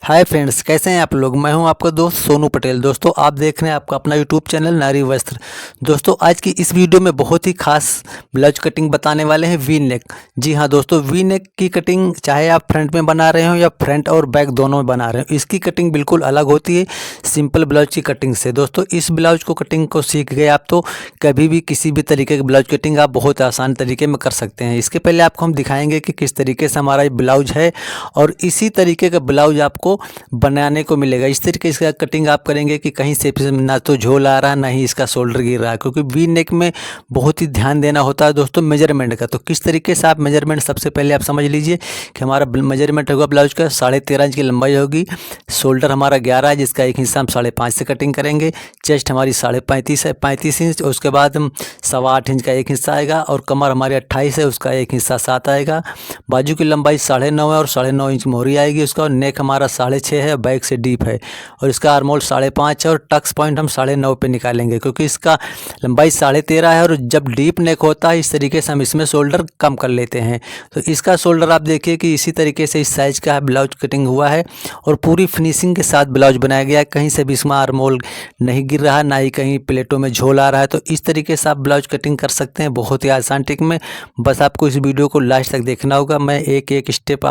Hi friends, कैसे हैं आप लोग। मैं हूं आपका दोस्त सोनू पटेल। दोस्तों, आप देख रहे हैं आपका अपना यूट्यूब चैनल नारी वस्त्र। दोस्तों, आज की इस वीडियो में बहुत ही खास ब्लाउज कटिंग बताने वाले हैं, वी नेक। जी हां दोस्तों, वी नेक की कटिंग चाहे आप फ्रंट में बना रहे हो या फ्रंट और बैक दोनों में बना रहे हो, इसकी कटिंग बिल्कुल अलग होती है सिंपल ब्लाउज की कटिंग से। दोस्तों, इस ब्लाउज को कटिंग को सीख गए आप तो कभी भी किसी भी तरीके की ब्लाउज कटिंग आप बहुत आसान तरीके में कर सकते हैं। इसके पहले आपको हम दिखाएंगे कि किस तरीके से हमारा ये ब्लाउज है और इसी तरीके का ब्लाउज आपको बनाने को मिलेगा। इस तरीके से कटिंग आप करेंगे कि कहीं से ना तो झोल आ रहा है ना ही इसका शोल्डर गिर रहा है, क्योंकि वी नेक में बहुत ही ध्यान देना होता है दोस्तों मेजरमेंट का। तो किस तरीके से आप मेजरमेंट, सबसे पहले आप समझ लीजिए कि हमारा मेजरमेंट होगा ब्लाउज का 13.5 इंच की लंबाई होगी। शोल्डर हमारा 11 है, जिसका एक हिस्सा हम 5.5 से कटिंग करेंगे। चेस्ट हमारी 35.5 है, 35 इंच। उसके बाद हम 8.25 इंच का एक हिस्सा आएगा और कमर हमारी 28 है, उसका एक हिस्सा 7 आएगा। बाजू की लंबाई 9.5 है और 9.5 इंच मोहरी आएगी उसका। और नेक हमारा 6.5 है, बैक से डीप है और इसका आर्मोल 5.5 है और टक्स पॉइंट हम 9.5 पे निकालेंगे, क्योंकि इसका लंबाई 13.5 है और जब डीप नेक होता है इस तरीके से हम इसमें शोल्डर कम कर लेते हैं। तो इसका शोल्डर आप देखिए कि इसी तरीके से इस साइज का ब्लाउज कटिंग हुआ है और पूरी फिनिशिंग के साथ ब्लाउज बनाया गया है। कहीं से भी इसमें आर्मोल नहीं गिर रहा, ना ही कहीं प्लेटों में झोल आ रहा है। तो इस तरीके से आप ब्लाउज कटिंग कर सकते हैं बहुत ही आसान टिक में। बस आपको इस वीडियो को लास्ट तक देखना होगा। मैं एक एक स्टेप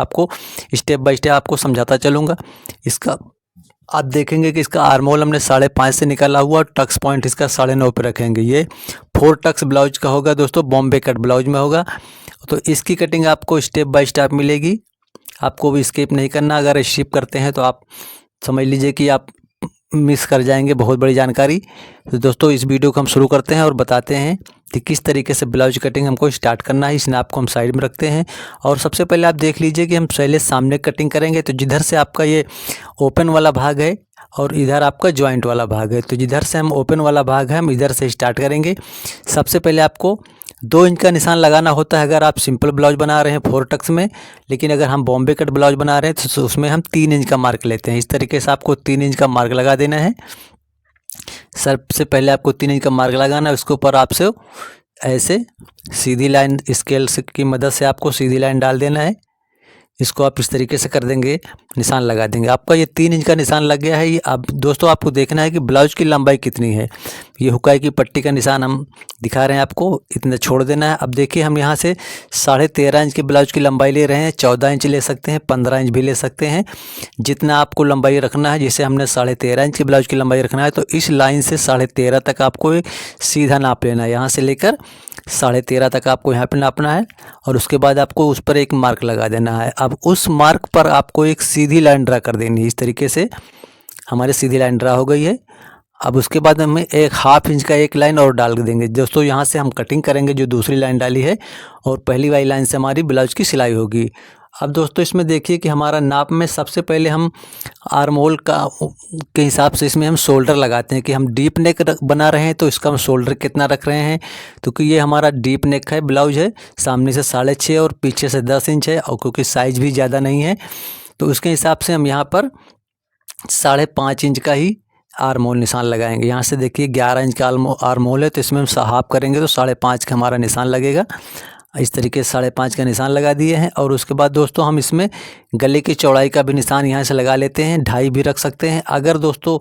बाय स्टेप आपको समझाता चलूँगा। इसका आप देखेंगे कि इसका आर्मोल हमने 5.5 से निकाला हुआ और टक्स पॉइंट इसका 9.5 पे रखेंगे। ये 4 टक्स ब्लाउज का होगा दोस्तों, बॉम्बे कट ब्लाउज में होगा। तो इसकी कटिंग आपको स्टेप बाय स्टेप मिलेगी, आपको भी स्किप नहीं करना। अगर स्किप करते हैं तो आप समझ लीजिए कि आप मिस कर जाएंगे बहुत बड़ी जानकारी। तो दोस्तों, इस वीडियो को हम शुरू करते हैं और बताते हैं कि किस तरीके से ब्लाउज कटिंग हमको स्टार्ट करना है। इस नाप को हम साइड में रखते हैं और सबसे पहले आप देख लीजिए कि हम पहले सामने कटिंग करेंगे। तो जिधर से आपका ये ओपन वाला भाग है और इधर आपका जॉइंट वाला भाग है, तो जिधर से हम ओपन वाला भाग है हम इधर से स्टार्ट करेंगे। सबसे पहले आपको 2 इंच का निशान लगाना होता है अगर आप सिंपल ब्लाउज बना रहे हैं 4 टक्स में। लेकिन अगर हम बॉम्बे कट ब्लाउज बना रहे हैं तो उसमें हम 3 इंच का मार्क लेते हैं। इस तरीके से आपको 3 इंच का मार्क लगा देना है। सबसे पहले आपको 3 इंच का मार्क लगाना है, उसके ऊपर आपसे ऐसे सीधी लाइन स्केल की मदद से आपको सीधी लाइन डाल देना है। इसको आप इस तरीके से कर देंगे, निशान लगा देंगे। आपका ये 3 इंच का निशान लग गया है। ये अब दोस्तों आपको देखना है कि ब्लाउज की लंबाई कितनी है। ये हुकाई की पट्टी का निशान हम दिखा रहे हैं आपको, इतना छोड़ देना है। अब देखिए हम यहाँ से 13.5 इंच के ब्लाउज की लंबाई ले रहे हैं। 14 इंच ले सकते हैं, 15 इंच भी ले सकते हैं, जितना आपको लंबाई रखना है। जैसे हमने 13.5 इंच की ब्लाउज की लंबाई रखना है तो इस लाइन से 13.5 तक आपको एक सीधा नाप लेना है। यहाँ से लेकर 13.5 तक आपको यहाँ पे नापना है और उसके बाद आपको उस पर एक मार्क लगा देना है। अब उस मार्क पर आपको एक सीधी लाइन ड्रा कर देनी है। इस तरीके से हमारी सीधी लाइन ड्रा हो गई है। अब उसके बाद हमें एक 1/2 इंच का एक लाइन और डाल देंगे दोस्तों। यहाँ से हम कटिंग करेंगे जो दूसरी लाइन डाली है और पहली वाली लाइन से हमारी ब्लाउज की सिलाई होगी। अब दोस्तों इसमें देखिए कि हमारा नाप में सबसे पहले हम आर्महोल के हिसाब से इसमें हम शोल्डर लगाते हैं कि हम डीप नेक बना रहे हैं तो इसका हम शोल्डर कितना रख रहे हैं। क्योंकि ये हमारा डीप नेक है, ब्लाउज है, सामने से 6.5 और पीछे से 10 इंच है और क्योंकि साइज भी ज़्यादा नहीं है तो उसके हिसाब से हम यहाँ पर 5.5 इंच का ही आर्महोल निशान लगाएंगे। यहाँ से देखिए 11 इंच का आर्महोल है तो इसमें हम हाफ करेंगे तो 5.5 का हमारा निशान लगेगा। इस तरीके से 5.5 का निशान लगा दिए हैं। और उसके बाद दोस्तों हम इसमें गले की चौड़ाई का भी निशान यहाँ से लगा लेते हैं। 2.5 भी रख सकते हैं। अगर दोस्तों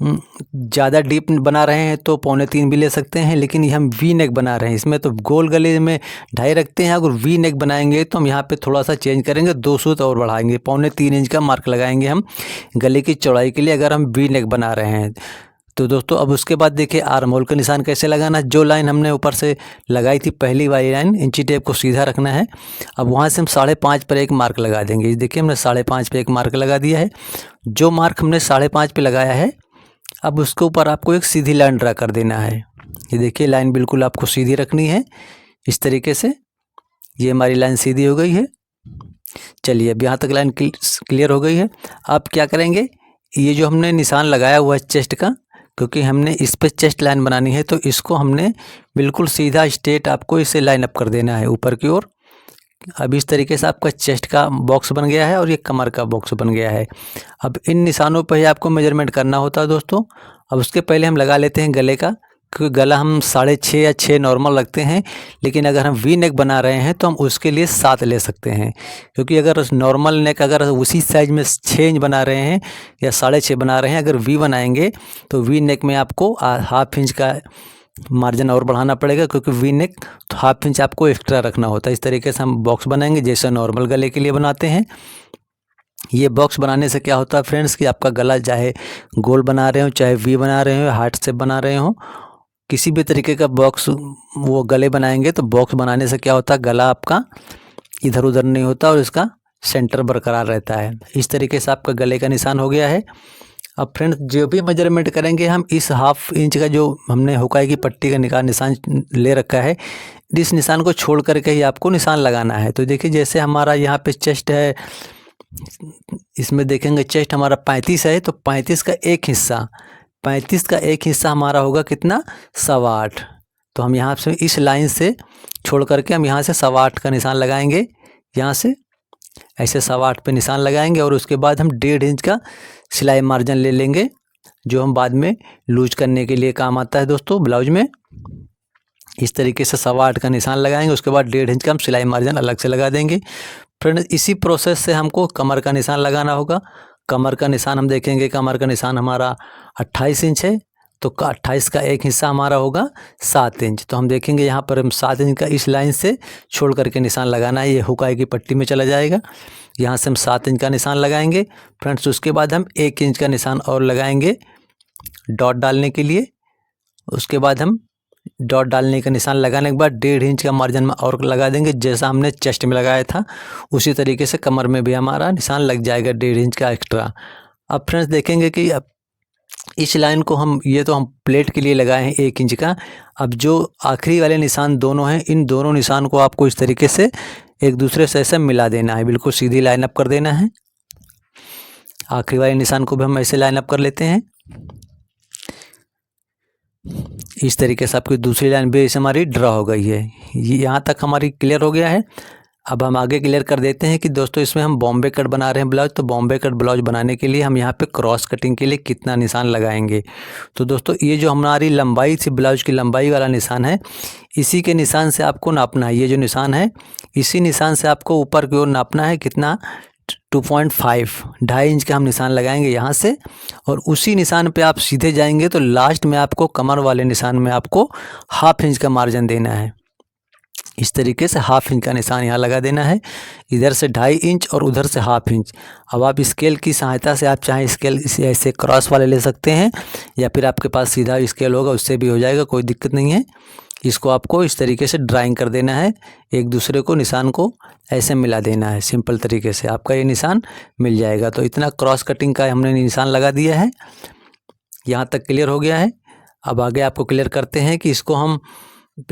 ज़्यादा डीप बना रहे हैं तो 3.25 भी ले सकते हैं। लेकिन ये हम वी नेक बना रहे हैं इसमें तो गोल गले में 2.5 रखते हैं। अगर वी नेक बनाएंगे तो हम यहाँ पे थोड़ा सा चेंज करेंगे, 2 सूत और बढ़ाएंगे, 3.25 इंच का मार्क लगाएंगे हम गले की चौड़ाई के लिए अगर हम वी नेक बना रहे हैं तो दोस्तों। अब उसके बाद देखिए आर्महोल का निशान कैसे लगाना। जो लाइन हमने ऊपर से लगाई थी पहली वाली लाइन, इंची टेप को सीधा रखना है। अब वहाँ से हम 5.5 पर एक मार्क लगा देंगे। देखिए हमने 5.5 पे एक मार्क लगा दिया है। जो मार्क हमने 5.5 पे लगाया है अब उसके ऊपर आपको एक सीधी लाइन ड्रा कर देना है। ये देखिए लाइन बिल्कुल आपको सीधी रखनी है इस तरीके से। ये हमारी लाइन सीधी हो गई है। चलिए अब यहाँ तक लाइन क्लियर हो गई है। अब क्या करेंगे, ये जो हमने निशान लगाया हुआ है चेस्ट का, क्योंकि हमने इस पर चेस्ट लाइन बनानी है तो इसको हमने बिल्कुल सीधा स्ट्रेट आपको इसे लाइन अप कर देना है ऊपर की ओर। अब इस तरीके से आपका चेस्ट का बॉक्स बन गया है और ये कमर का बॉक्स बन गया है। अब इन निशानों पर ही आपको मेजरमेंट करना होता है दोस्तों। अब उसके पहले हम लगा लेते हैं गले का। गला हम 6.5 या 6 नॉर्मल रखते हैं, लेकिन अगर हम वी नेक बना रहे हैं तो हम उसके लिए 7 ले सकते हैं, क्योंकि अगर नॉर्मल नेक अगर उसी साइज में 6 इंच बना रहे हैं या 6.5 बना रहे हैं, अगर वी बनाएंगे तो वी नेक में आपको ½ इंच का मार्जिन और बढ़ाना पड़ेगा, क्योंकि वी नेक तो ½ इंच आपको एक्स्ट्रा रखना होता है। इस तरीके से हम बॉक्स बनाएंगे जैसे नॉर्मल गले के लिए बनाते हैं। ये बॉक्स बनाने से क्या होता है फ्रेंड्स कि आपका गला चाहे गोल बना रहे हो, चाहे वी बना रहे हो, हार्ट शेप बना रहे हो, किसी भी तरीके का बॉक्स वो गले बनाएंगे तो बॉक्स बनाने से क्या होता है, गला आपका इधर उधर नहीं होता और इसका सेंटर बरकरार रहता है। इस तरीके से आपका गले का निशान हो गया है। अब फ्रेंड्स जो भी मेजरमेंट करेंगे हम, इस ½ इंच का जो हमने हुकाई की पट्टी का निशान ले रखा है, इस निशान को छोड़ करके ही आपको निशान लगाना है। तो देखिए जैसे हमारा यहाँ पे चेस्ट है, इसमें देखेंगे चेस्ट हमारा 35 है, तो 35 का एक हिस्सा हमारा होगा कितना, 8.25। तो हम यहाँ से इस लाइन से छोड़ करके हम यहाँ से 8.25 का निशान लगाएंगे, यहाँ से ऐसे 8.25 पे निशान लगाएंगे और उसके बाद हम 1.5 इंच का सिलाई मार्जिन ले लेंगे, जो हम बाद में लूज करने के लिए काम आता है दोस्तों ब्लाउज में। इस तरीके से 8.25 का निशान लगाएंगे, उसके बाद 1.5 इंच का हम सिलाई मार्जिन अलग से लगा देंगे। फ्रेंड्स इसी प्रोसेस से हमको कमर का निशान लगाना होगा। कमर का निशान हम देखेंगे, कमर का निशान हमारा 28 इंच है, तो 28 का एक हिस्सा हमारा होगा 7 इंच। तो हम देखेंगे यहाँ पर हम 7 इंच का इस लाइन से छोड़ करके निशान लगाना है, ये हुकाई की पट्टी में चला जाएगा। यहाँ से हम 7 इंच का निशान लगाएंगे फ्रेंड्स। उसके बाद हम 1 इंच का निशान और लगाएंगे डॉट डालने के लिए। उसके बाद हम डॉट डालने का निशान लगाने के बाद 1.5 इंच का मार्जिन में और लगा देंगे, जैसा हमने चेस्ट में लगाया था उसी तरीके से कमर में भी हमारा निशान लग जाएगा 1.5 इंच का एक्स्ट्रा। अब फ्रेंड्स देखेंगे कि अब इस लाइन को हम, ये तो हम प्लेट के लिए लगाए हैं 1 इंच का। अब जो आखिरी वाले निशान दोनों हैं, इन दोनों निशान को आपको इस तरीके से एक दूसरे से ऐसे मिला देना है, बिल्कुल सीधी लाइन अप कर देना है। आखिरी वाले निशान को भी हम ऐसे लाइन अप कर लेते हैं। इस तरीके से आपकी दूसरी लाइन भी ऐसे हमारी ड्रा हो गई है। यहाँ तक हमारी क्लियर हो गया है। अब हम आगे क्लियर कर देते हैं कि दोस्तों इसमें हम बॉम्बे कट बना रहे हैं ब्लाउज, तो बॉम्बे कट ब्लाउज बनाने के लिए हम यहाँ पे क्रॉस कटिंग के लिए कितना निशान लगाएंगे। तो दोस्तों ये जो हमारी लंबाई थी, ब्लाउज की लंबाई वाला निशान है, इसी के निशान से आपको नापना है। ये जो निशान है, इसी निशान से आपको ऊपर की ओर नापना है कितना, 2.5 इंच का हम निशान लगाएंगे यहाँ से, और उसी निशान पे आप सीधे जाएंगे तो लास्ट में आपको कमर वाले निशान में आपको ½ इंच का मार्जिन देना है। इस तरीके से ½ इंच का निशान यहाँ लगा देना है, इधर से 2.5 इंच और उधर से ½ इंच। अब आप स्केल की सहायता से, आप चाहें स्केल इसे ऐसे क्रॉस वाले ले सकते हैं, या फिर आपके पास सीधा स्केल होगा उससे भी हो जाएगा, कोई दिक्कत नहीं है। इसको आपको इस तरीके से ड्राइंग कर देना है, एक दूसरे को निशान को ऐसे मिला देना है। सिंपल तरीके से आपका ये निशान मिल जाएगा। तो इतना क्रॉस कटिंग का हमने निशान लगा दिया है, यहाँ तक क्लियर हो गया है। अब आगे आपको क्लियर करते हैं कि इसको हम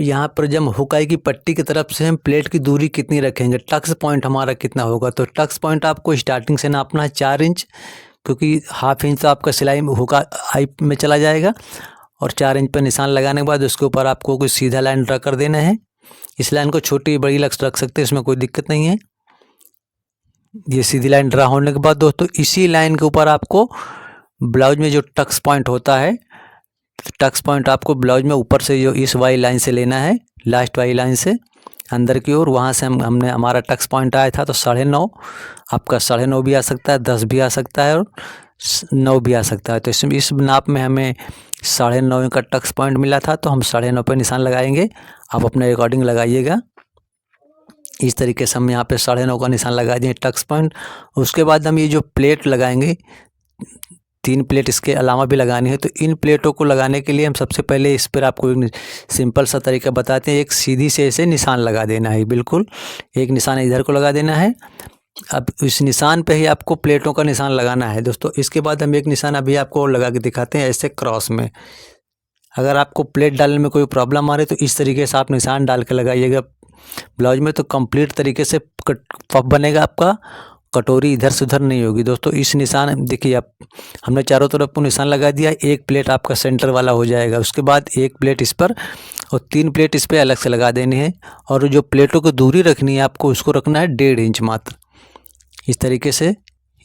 यहाँ पर जब हुकाई की पट्टी की तरफ से हम प्लेट की दूरी कितनी रखेंगे, टक्स पॉइंट हमारा कितना होगा। तो टक्स पॉइंट आपको स्टार्टिंग से नापना है 4 इंच, क्योंकि ½ इंच तो आपका सिलाई हुकाई में चला जाएगा, और 4 इंच पर निशान लगाने के बाद उसके ऊपर आपको कोई सीधा लाइन ड्रा कर देना है। इस लाइन को छोटी बड़ी रख सकते हैं, इसमें कोई दिक्कत नहीं है। ये सीधी लाइन ड्रा होने के बाद दोस्तों इसी लाइन के ऊपर आपको ब्लाउज में जो टक्स पॉइंट होता है, टक्स पॉइंट आपको ब्लाउज में ऊपर से जो इस वाली लाइन से लेना है, लास्ट वाली लाइन से अंदर की ओर, वहाँ से हमने हमारा टक्स पॉइंट आया था तो 9.5, आपका 9.5 भी आ सकता है, 10 भी आ सकता है और 9 भी आ सकता है। तो इसमें इस नाप में हमें 9.5 का टक्स पॉइंट मिला था, तो हम 9.5 पे निशान लगाएंगे। आप अपने अकॉर्डिंग लगाइएगा। इस तरीके से हम यहाँ पे 9.5 का निशान लगा दिए टक्स पॉइंट। उसके बाद हम ये जो प्लेट लगाएंगे, 3 प्लेट इसके अलावा भी लगानी है, तो इन प्लेटों को लगाने के लिए हम सबसे पहले इस पर आपको एक सिंपल सा तरीका बताते हैं। एक सीधी से ऐसे निशान लगा देना है, बिल्कुल एक निशान इधर को लगा देना है। अब इस निशान पे ही आपको प्लेटों का निशान लगाना है दोस्तों। इसके बाद हम एक निशान अभी आपको और लगा के दिखाते हैं ऐसे क्रॉस में। अगर आपको प्लेट डालने में कोई प्रॉब्लम आ रही है तो इस तरीके से आप निशान डाल के लगाइएगा ब्लाउज में, तो कंप्लीट तरीके से पफ बनेगा आपका, कटोरी इधर से उधर नहीं होगी दोस्तों। इस निशान देखिए, आप हमने चारों तरफ को निशान लगा दिया, एक प्लेट आपका सेंटर वाला हो जाएगा। उसके बाद एक प्लेट इस पर और 3 प्लेट इस पर अलग से लगा देनी है, और जो प्लेटों को दूरी रखनी है आपको उसको रखना है 1.5 इंच मात्र। इस तरीके से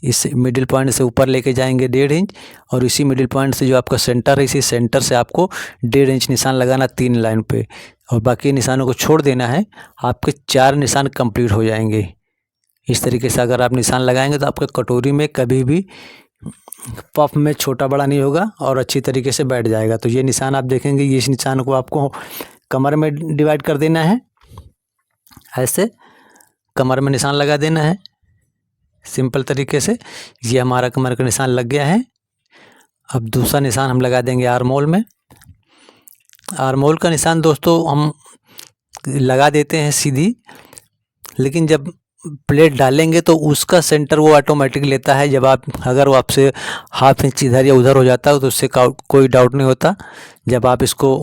इस मिडिल पॉइंट से ऊपर लेके जाएंगे 1.5 इंच, और इसी मिडिल पॉइंट से जो आपका सेंटर है, इसी सेंटर से आपको 1.5 इंच निशान लगाना 3 लाइन पे, और बाकी निशानों को छोड़ देना है। आपके 4 निशान कंप्लीट हो जाएंगे। इस तरीके से अगर आप निशान लगाएंगे तो आपके कटोरी में कभी भी पफ में छोटा बड़ा नहीं होगा और अच्छी तरीके से बैठ जाएगा। तो ये निशान आप देखेंगे, इस निशान को आपको कमर में डिवाइड कर देना है। ऐसे कमर में निशान लगा देना है सिंपल तरीके से। ये हमारा कमर का निशान लग गया है। अब दूसरा निशान हम लगा देंगे आर्म होल में। आर्म होल का निशान दोस्तों हम लगा देते हैं सीधी, लेकिन जब प्लेट डालेंगे तो उसका सेंटर वो ऑटोमेटिक लेता है। जब आप अगर वो आपसे 1/2 इंच इधर या उधर हो जाता है तो उससे कोई डाउट नहीं होता। जब आप इसको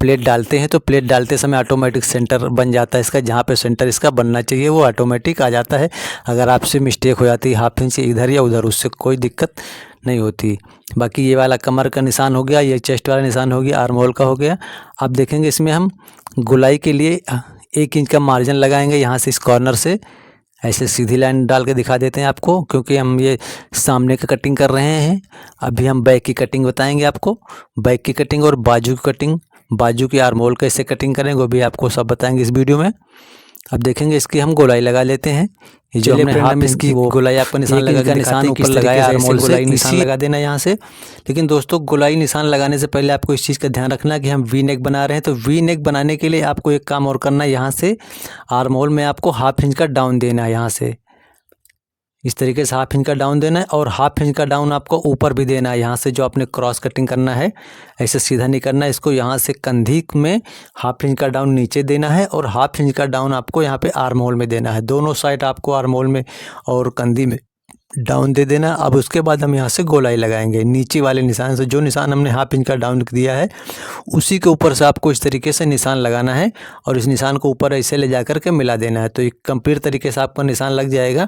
प्लेट डालते हैं तो प्लेट डालते समय ऑटोमेटिक सेंटर बन जाता है इसका, जहाँ पे सेंटर इसका बनना चाहिए वो ऑटोमेटिक आ जाता है। अगर आपसे मिस्टेक हो जाती है 1/2 इंच इधर या उधर, उससे कोई दिक्कत नहीं होती। बाकी ये वाला कमर का निशान हो गया, ये चेस्ट वाला निशान हो गया, आर्म होल का हो गया। आप देखेंगे इसमें हम गोलाई के लिए 1 इंच का मार्जिन लगाएंगे। यहाँ से इस कॉर्नर से ऐसे सीधी लाइन डाल के दिखा देते हैं आपको, क्योंकि हम ये सामने का कटिंग कर रहे हैं। अभी हम बैक की कटिंग बताएंगे आपको, बैक की कटिंग और बाजू की कटिंग, बाजू की आर्म होल कैसे कटिंग करें वो भी आपको सब बताएंगे इस वीडियो में। अब देखेंगे इसकी हम गोलाई लगा लेते हैं। ये जो हमने हाफ इसकी गोलाई आपको निशान लगा के निशान ऊपर लगाया, आर्म होल से निशान लगा देना यहाँ से। लेकिन दोस्तों गोलाई निशान लगाने से पहले आपको इस चीज़ का ध्यान रखना कि हम वी नेक बना रहे हैं। तो वी नेक बनाने के लिए आपको एक काम और करना है, यहाँ से आर्म होल में आपको 1/2 इंच का डाउन देना है। यहाँ से इस तरीके से 1/2 इंच का डाउन देना है, और 1/2 इंच का डाउन आपको ऊपर भी देना है। यहाँ से जो आपने क्रॉस कटिंग करना है, ऐसे सीधा नहीं करना है इसको। यहाँ से कंधी में 1/2 इंच का डाउन नीचे देना है, और 1/2 इंच का डाउन आपको यहाँ पे आर्म होल में देना है। दोनों साइड आपको आर्म होल में और कंधी में डाउन दे देना। अब उसके बाद हम यहाँ से गोलाई लगाएंगे नीचे वाले निशान से। जो निशान हमने 1/2 इंच का डाउन दिया है उसी के ऊपर से आपको इस तरीके से निशान लगाना है, और इस निशान को ऊपर ऐसे ले जा कर के मिला देना है। तो एक कंप्लीट तरीके से आपका निशान लग जाएगा।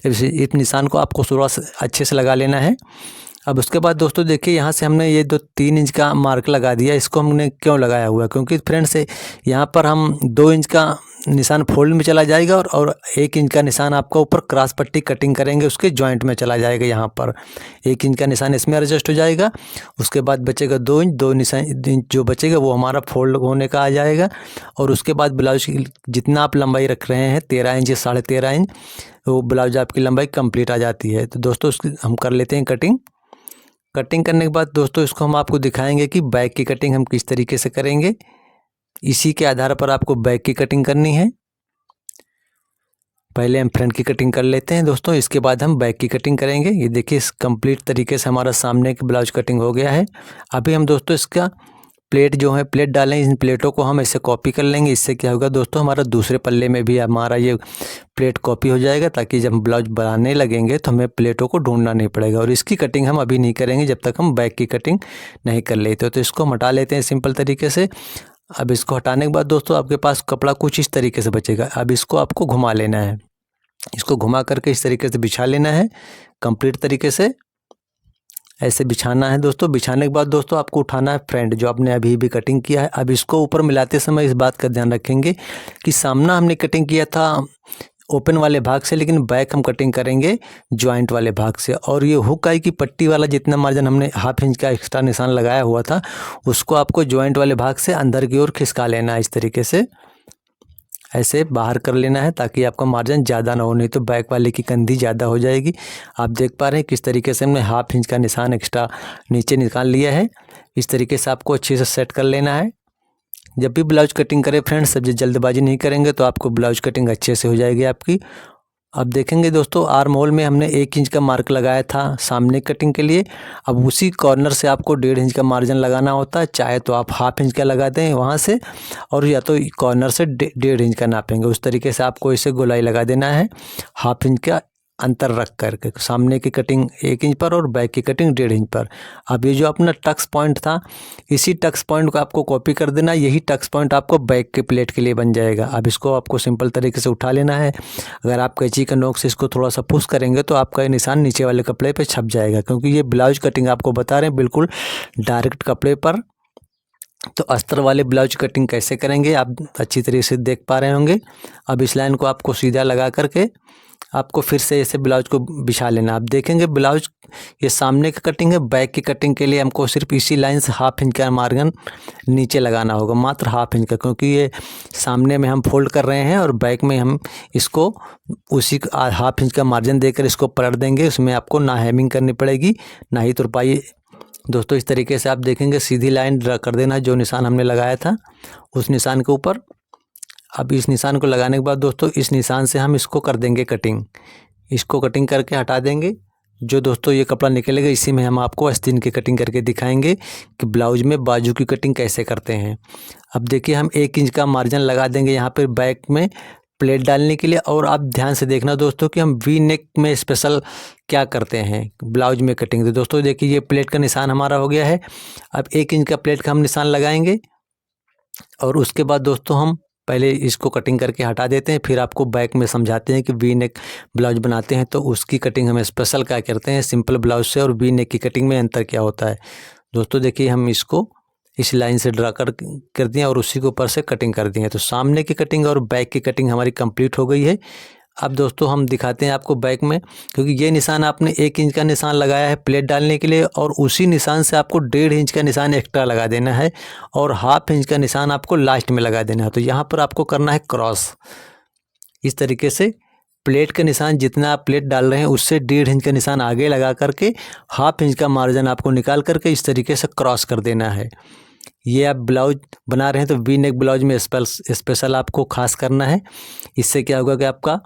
इस निशान को आपको शुरुआत से अच्छे से लगा लेना है। अब उसके बाद दोस्तों देखिए, यहाँ से हमने ये 3 इंच का मार्क लगा दिया। इसको हमने क्यों लगाया हुआ है, क्योंकि फ्रेंड्स यहाँ पर हम 2 इंच का निशान फोल्ड में चला जाएगा, और 1 इंच का निशान आपका ऊपर क्रॉस पट्टी कटिंग करेंगे उसके जॉइंट में चला जाएगा। यहाँ पर 1 इंच का निशान इसमें एडजस्ट हो जाएगा। उसके बाद बचेगा 2 इंच, 2 इंच जो बचेगा वो हमारा फोल्ड होने का आ जाएगा। और उसके बाद ब्लाउज की जितना आप लंबाई रख रहे हैं 13 इंच या 13.5 इंच, वो ब्लाउज आपकी लंबाई कंप्लीट आ जाती है। तो दोस्तों उसकी हम कर लेते हैं कटिंग। कटिंग करने के बाद दोस्तों इसको हम आपको दिखाएंगे कि बैक की कटिंग हम किस तरीके से करेंगे। इसी के आधार पर आपको बैक की कटिंग करनी है। पहले हम फ्रंट की कटिंग कर लेते हैं दोस्तों, इसके बाद हम बैक की कटिंग करेंगे। ये देखिए इस कंप्लीट तरीके से हमारा सामने की ब्लाउज कटिंग हो गया है। अभी हम दोस्तों इसका प्लेट जो है प्लेट डालें, इन प्लेटों को हम ऐसे कॉपी कर लेंगे। इससे क्या होगा दोस्तों, हमारा दूसरे पल्ले में भी हमारा ये प्लेट कॉपी हो जाएगा, ताकि जब हम ब्लाउज बनाने लगेंगे तो हमें प्लेटों को ढूंढना नहीं पड़ेगा। और इसकी कटिंग हम अभी नहीं करेंगे जब तक हम बैक की कटिंग नहीं कर लेते। तो इसको हम हटा लेते हैं सिंपल तरीके से। अब इसको हटाने के बाद दोस्तों आपके पास कपड़ा कुछ इस तरीके से बचेगा। अब इसको आपको घुमा लेना है, इसको घुमा करके इस तरीके से बिछा लेना है। कंप्लीट तरीके से ऐसे बिछाना है दोस्तों। बिछाने के बाद दोस्तों आपको उठाना है फ्रंट, जो आपने अभी भी कटिंग किया है। अब इसको ऊपर मिलाते समय इस बात का ध्यान रखेंगे कि सामना हमने कटिंग किया था ओपन वाले भाग से, लेकिन बैक हम कटिंग करेंगे जॉइंट वाले भाग से। और ये हुक आई की पट्टी वाला जितना मार्जिन हमने 1/2 इंच का एक्स्ट्रा निशान लगाया हुआ था, उसको आपको जॉइंट वाले भाग से अंदर की ओर खिसका लेना है। इस तरीके से ऐसे बाहर कर लेना है, ताकि आपका मार्जिन ज़्यादा ना हो, नहीं तो बैक वाले की कंधी ज़्यादा हो जाएगी। आप देख पा रहे हैं किस तरीके से हमने 1/2 इंच का निशान एक्स्ट्रा नीचे निकाल लिया है। इस तरीके से आपको अच्छे से सेट कर लेना है। जब भी ब्लाउज कटिंग करें फ्रेंड्स, सब जल्दबाजी नहीं करेंगे तो आपको ब्लाउज कटिंग अच्छे से हो जाएगी आपकी। अब देखेंगे दोस्तों, आर्म होल में हमने 1 इंच का मार्क लगाया था सामने कटिंग के लिए। अब उसी कॉर्नर से आपको 1.5 इंच का मार्जिन लगाना होता है। चाहे तो आप 1/2 इंच का लगा दें वहाँ से, और या तो कॉर्नर से 1.5 इंच का नापेंगे। उस तरीके से आपको इसे गोलाई लगा देना है 1/2 इंच का अंतर रख करके। सामने की कटिंग 1 इंच पर और बैक की कटिंग 1.5 इंच पर। अब ये जो अपना टक्स पॉइंट था, इसी टक्स पॉइंट को आपको कॉपी कर देना। यही टक्स पॉइंट आपको बैक के प्लेट के लिए बन जाएगा। अब इसको आपको सिंपल तरीके से उठा लेना है। अगर आप कैंची का नोक से इसको थोड़ा सा पुश करेंगे तो आपका ये निशान नीचे वाले कपड़े पर छप जाएगा, क्योंकि ये ब्लाउज कटिंग आपको बता रहे हैं बिल्कुल डायरेक्ट कपड़े पर। तो अस्तर वाले ब्लाउज कटिंग कैसे करेंगे आप अच्छी तरीके से देख पा रहे होंगे। अब इस लाइन को आपको सीधा लगा करके आपको फिर से ऐसे ब्लाउज को बिछा लेना। आप देखेंगे ब्लाउज ये सामने की कटिंग है, बैक की कटिंग के लिए हमको सिर्फ इसी लाइन से 1/2 इंच का मार्जिन नीचे लगाना होगा, मात्र 1/2 इंच का, क्योंकि ये सामने में हम फोल्ड कर रहे हैं और बैक में हम इसको उसी 1/2 इंच का मार्जिन देकर इसको पलट देंगे। उसमें आपको ना हेमिंग करनी पड़ेगी ना ही तुरपाई। दोस्तों इस तरीके से आप देखेंगे सीधी लाइन ड्रा कर देना, जो निशान हमने लगाया था उस निशान के ऊपर। अब इस निशान को लगाने के बाद दोस्तों इस निशान से हम इसको कर देंगे कटिंग, इसको कटिंग करके हटा देंगे। जो दोस्तों ये कपड़ा निकलेगा इसी में हम आपको आस्तीन की कटिंग करके दिखाएंगे कि ब्लाउज में बाजू की कटिंग कैसे करते हैं। अब देखिए हम 1 इंच का मार्जिन लगा देंगे यहाँ पर बैक में प्लेट डालने के लिए। और आप ध्यान से देखना दोस्तों कि हम वी नेक में स्पेशल क्या करते हैं ब्लाउज में कटिंग। तो दोस्तों देखिए ये प्लेट का निशान हमारा हो गया है। अब 1 इंच का प्लेट का हम निशान लगाएंगे और उसके बाद दोस्तों हम पहले इसको कटिंग करके हटा देते हैं, फिर आपको बैक में समझाते हैं कि वी नेक ब्लाउज बनाते हैं तो उसकी कटिंग हम स्पेशल क्या करते हैं, सिंपल ब्लाउज से और वी नेक की कटिंग में अंतर क्या होता है। दोस्तों देखिए हम इसको इस लाइन से ड्रा कर दिए और उसी के ऊपर से कटिंग कर दिए। तो सामने की कटिंग और बैक की कटिंग हमारी कंप्लीट हो गई है। अब दोस्तों हम दिखाते हैं आपको बैक में, क्योंकि ये निशान आपने 1 इंच का निशान लगाया है प्लेट डालने के लिए और उसी निशान से आपको 1.5 इंच का निशान एक्स्ट्रा लगा देना है और 1/2 इंच का निशान आपको लास्ट में लगा देना है। तो यहाँ पर आपको करना है क्रॉस। इस तरीके से प्लेट का निशान जितना आप प्लेट डाल रहे हैं उससे 1.5 इंच का निशान आगे लगा करके 1/2 इंच का मार्जिन आपको निकाल करके इस तरीके से क्रॉस कर देना है। ये आप ब्लाउज बना रहे हैं तो वी नेक ब्लाउज में स्पेशल आपको खास करना है। इससे क्या होगा कि आपका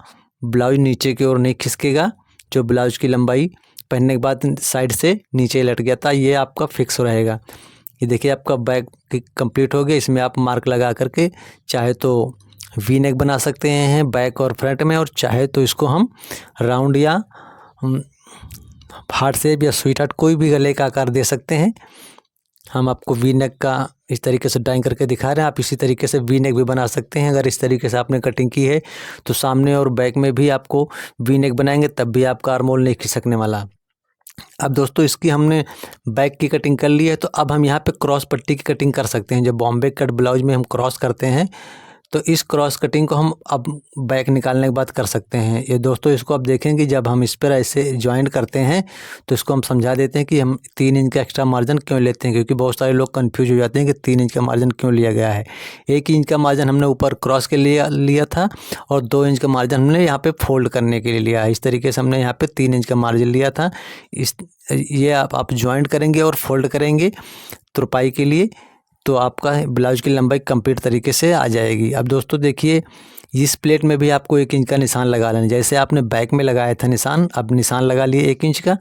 ब्लाउज नीचे की ओर नहीं खिसकेगा। जो ब्लाउज की लंबाई पहनने के बाद साइड से नीचे लट गया था ये आपका फिक्स रहेगा। ये देखिए आपका बैक कंप्लीट हो गया। इसमें आप मार्क लगा करके चाहे तो वी नेक बना सकते हैं बैक और फ्रंट में, और चाहे तो इसको हम राउंड या हार्ट शेप या स्वीट हार्ट कोई भी गले का आकार दे सकते हैं। हम आपको वी नेक का इस तरीके से ड्राइंग करके दिखा रहे हैं। आप इसी तरीके से वी नेक भी बना सकते हैं। अगर इस तरीके से आपने कटिंग की है तो सामने और बैक में भी आपको वी नेक बनाएंगे तब भी आपका आर्महोल नहीं खिसकने वाला। अब दोस्तों इसकी हमने बैक की कटिंग कर ली है, तो अब हम यहाँ पे क्रॉस पट्टी की कटिंग कर सकते हैं। जो बॉम्बे कट ब्लाउज में हम क्रॉस करते हैं तो इस क्रॉस कटिंग को हम अब बैक निकालने के बाद कर सकते हैं। ये दोस्तों इसको आप देखेंगे जब हम इस पर ऐसे ज्वाइंट करते हैं तो इसको हम समझा देते हैं कि हम 3 इंच का एक्स्ट्रा मार्जिन क्यों लेते हैं, क्योंकि बहुत सारे लोग कंफ्यूज हो जाते हैं कि 3 इंच का मार्जिन क्यों लिया गया है। 1 इंच का मार्जिन हमने ऊपर क्रॉस के लिए लिया था और 2 इंच का मार्जिन हमने यहाँ पे फोल्ड करने के लिए लिया है। इस तरीके से हमने यहाँ पे 3 इंच का मार्जिन लिया था। ये आप ज्वाइंट करेंगे और फोल्ड करेंगे तुरपाई के लिए तो आपका ब्लाउज की लंबाई कंप्लीट तरीके से आ जाएगी। अब दोस्तों देखिए इस प्लेट में भी आपको 1 इंच का निशान लगा लेना। जैसे आपने बैक में लगाया था निशान, अब निशान लगा लिए 1 इंच का।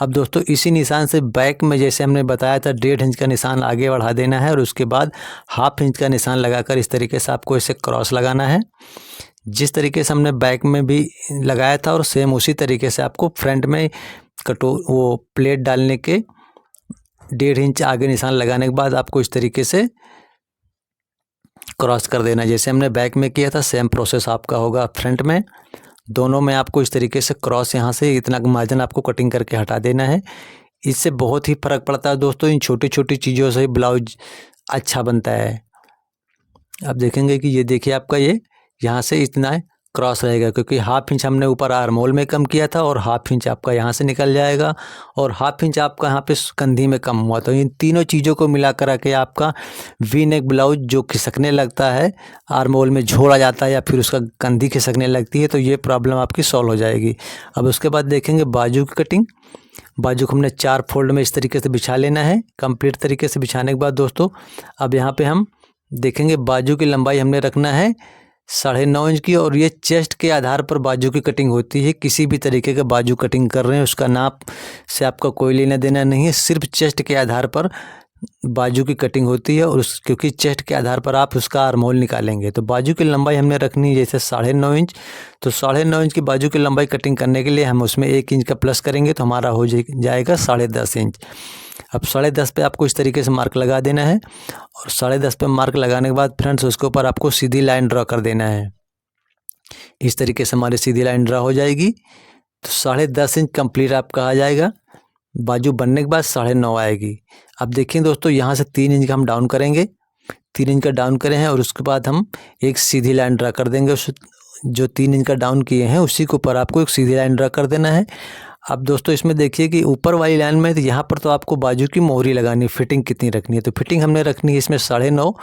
अब दोस्तों इसी निशान से बैक में जैसे हमने बताया था 1.5 इंच का निशान आगे बढ़ा देना है और उसके बाद 1/2 इंच का निशान लगाकर इस तरीके से आपको इसे क्रॉस लगाना है। जिस तरीके से हमने बैक में भी लगाया था और सेम उसी तरीके से आपको फ्रंट में वो प्लेट डालने के 1.5 इंच आगे निशान लगाने के बाद आपको इस तरीके से क्रॉस कर देना। जैसे हमने बैक में किया था सेम प्रोसेस आपका होगा फ्रंट में। दोनों में आपको इस तरीके से क्रॉस यहाँ से इतना मार्जिन आपको कटिंग करके हटा देना है। इससे बहुत ही फ़र्क पड़ता है दोस्तों। इन छोटी छोटी चीज़ों से ब्लाउज अच्छा बनता है। आप देखेंगे कि ये देखिए आपका ये यहाँ से इतना क्रॉस रहेगा, क्योंकि 1/2 इंच हमने ऊपर आर्महोल में कम किया था और 1/2 इंच आपका यहाँ से निकल जाएगा और 1/2 इंच आपका यहाँ पे कंधी में कम हुआ। तो इन तीनों चीज़ों को मिला कर के आपका वी नेक ब्लाउज जो खिसकने लगता है, आर्महोल में झोल आ जाता है या फिर उसका कंधी खिसकने लगती है, तो ये प्रॉब्लम आपकी सॉल्व हो जाएगी। अब उसके बाद देखेंगे बाजू की कटिंग। बाजू को हमने 4 फोल्ड में इस तरीके से बिछा लेना है। कंप्लीट तरीके से बिछाने के बाद दोस्तों अब यहाँ पर हम देखेंगे बाजू की लंबाई हमने रखना है 9.5 इंच की, और ये चेस्ट के आधार पर बाजू की कटिंग होती है। किसी भी तरीके का बाजू कटिंग कर रहे हैं उसका नाप से आपका कोई लेना देना नहीं है, सिर्फ चेस्ट के आधार पर बाजू की कटिंग होती है और क्योंकि चेस्ट के आधार पर आप उसका आर्महोल निकालेंगे। तो बाजू की लंबाई हमने रखनी है जैसे 9.5 इंच। तो 9.5 इंच की बाजू की लंबाई कटिंग करने के लिए हम उसमें 1 इंच का प्लस करेंगे तो हमारा हो जाएगा 10.5 इंच। अब 10.5 पे आपको इस तरीके से मार्क लगा देना है और 10.5 पे मार्क लगाने के बाद फ्रेंड्स उसके ऊपर आपको सीधी लाइन ड्रा कर देना है। इस तरीके से हमारी सीधी लाइन ड्रा हो जाएगी तो 10.5 इंच कंप्लीट आपका आ जाएगा। बाजू बनने के बाद 9.5 आएगी। अब देखिए दोस्तों यहाँ से 3 इंच का हम डाउन करेंगे, 3 इंच का डाउन करें हैं और उसके बाद हम एक सीधी लाइन ड्रा कर देंगे जो 3 इंच का डाउन किए हैं उसी के ऊपर आपको एक सीधी लाइन ड्रा कर देना है। अब दोस्तों इसमें देखिए कि ऊपर वाली लाइन में तो यहाँ पर तो आपको बाजू की मोहरी लगानी है, फिटिंग कितनी रखनी है। तो फिटिंग हमने रखनी है इसमें 9.5,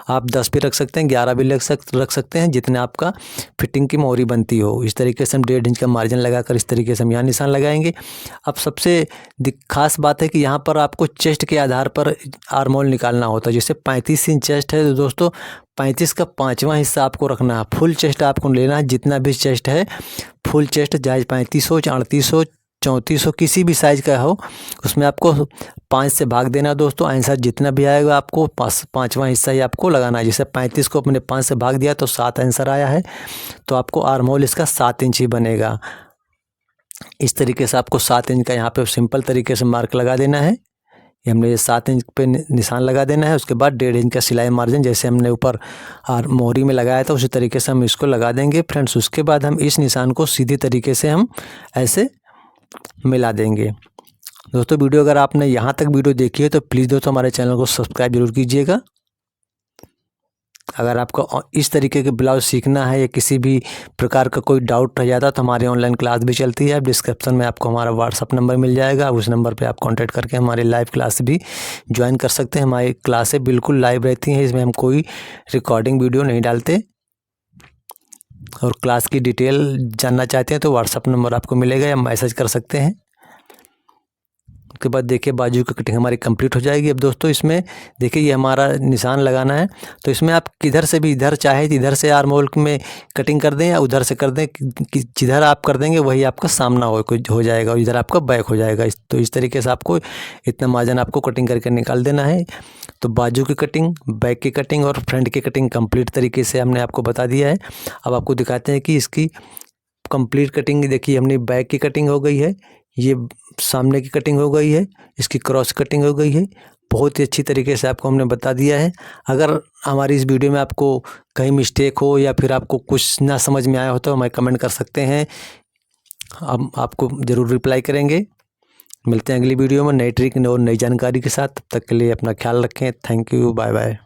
आप 10 भी रख सकते हैं, 11 भी रख सकते हैं, जितने आपका फिटिंग की मोहरी बनती हो। इस तरीके से हम 1.5 इंच का मार्जिन लगाकर इस तरीके से हम यहाँ निशान लगाएंगे। अब सबसे खास बात है कि यहाँ पर आपको चेस्ट के आधार पर आर्म होल निकालना होता है। जैसे 35 इंच चेस्ट है तो दोस्तों 35 का 5वां हिस्सा आपको रखना है। फुल चेस्ट आपको लेना है, जितना भी चेस्ट है फुल चेस्ट, चाहे 35 हो, 38 हो, 34 हो, किसी भी साइज़ का हो, उसमें आपको 5 से भाग देना दोस्तों। आंसर जितना भी आएगा आपको 5वां हिस्सा ही आपको लगाना है। जैसे 35 को अपने 5 से भाग दिया तो 7 आंसर आया है, तो आपको आर्म होल इसका 7 इंच ही बनेगा। इस तरीके से आपको 7 इंच का यहाँ पे सिंपल तरीके से मार्क लगा देना है। ये हमने 7 इंच पे निशान लगा देना है। उसके बाद 1.5 इंच का सिलाई मार्जिन जैसे हमने ऊपर मोहरी में लगाया था उसी तरीके से हम इसको लगा देंगे फ्रेंड्स। उसके बाद हम इस निशान को सीधी तरीके से हम ऐसे मिला देंगे। दोस्तों वीडियो अगर आपने यहाँ तक वीडियो देखी है तो प्लीज़ दोस्तों हमारे चैनल को सब्सक्राइब जरूर कीजिएगा। अगर आपको इस तरीके के ब्लाउज सीखना है या किसी भी प्रकार का कोई डाउट रह जाता तो हमारी ऑनलाइन क्लास भी चलती है। डिस्क्रिप्शन में आपको हमारा व्हाट्सअप नंबर मिल जाएगा, उस नंबर पे आप कांटेक्ट करके हमारी लाइव क्लास भी ज्वाइन कर सकते हैं। हमारी क्लासें बिल्कुल लाइव रहती हैं, इसमें हम कोई रिकॉर्डिंग वीडियो नहीं डालते। और क्लास की डिटेल जानना चाहते हैं तो व्हाट्सअप नंबर आपको मिलेगा या मैसेज कर सकते हैं। उसके बाद देखिए बाजू की कटिंग हमारी कंप्लीट हो जाएगी। अब दोस्तों इसमें देखिए ये हमारा निशान लगाना है, तो इसमें आप किधर से भी, इधर चाहे इधर से आर्म होल में कटिंग कर दें या उधर से कर दें, कि जिधर आप कर देंगे वही आपका सामना हो जाएगा और इधर आपका बैक हो जाएगा। तो इस तरीके से आपको इतना मार्जिन आपको कटिंग करके निकाल देना है। तो बाजू की कटिंग, बैक की कटिंग और फ्रंट की कटिंग कंप्लीट तरीके से हमने आपको बता दिया है। अब आपको दिखाते हैं कि इसकी कंप्लीट कटिंग। देखिए हमने बैक की कटिंग हो गई है, ये सामने की कटिंग हो गई है, इसकी क्रॉस कटिंग हो गई है। बहुत ही अच्छी तरीके से आपको हमने बता दिया है। अगर हमारी इस वीडियो में आपको कहीं मिस्टेक हो या फिर आपको कुछ ना समझ में आया हो तो हमें कमेंट कर सकते हैं, हम आपको ज़रूर रिप्लाई करेंगे। मिलते हैं अगली वीडियो में नई ट्रिक और नई जानकारी के साथ। तब तक के लिए अपना ख्याल रखें। Thank you, bye bye.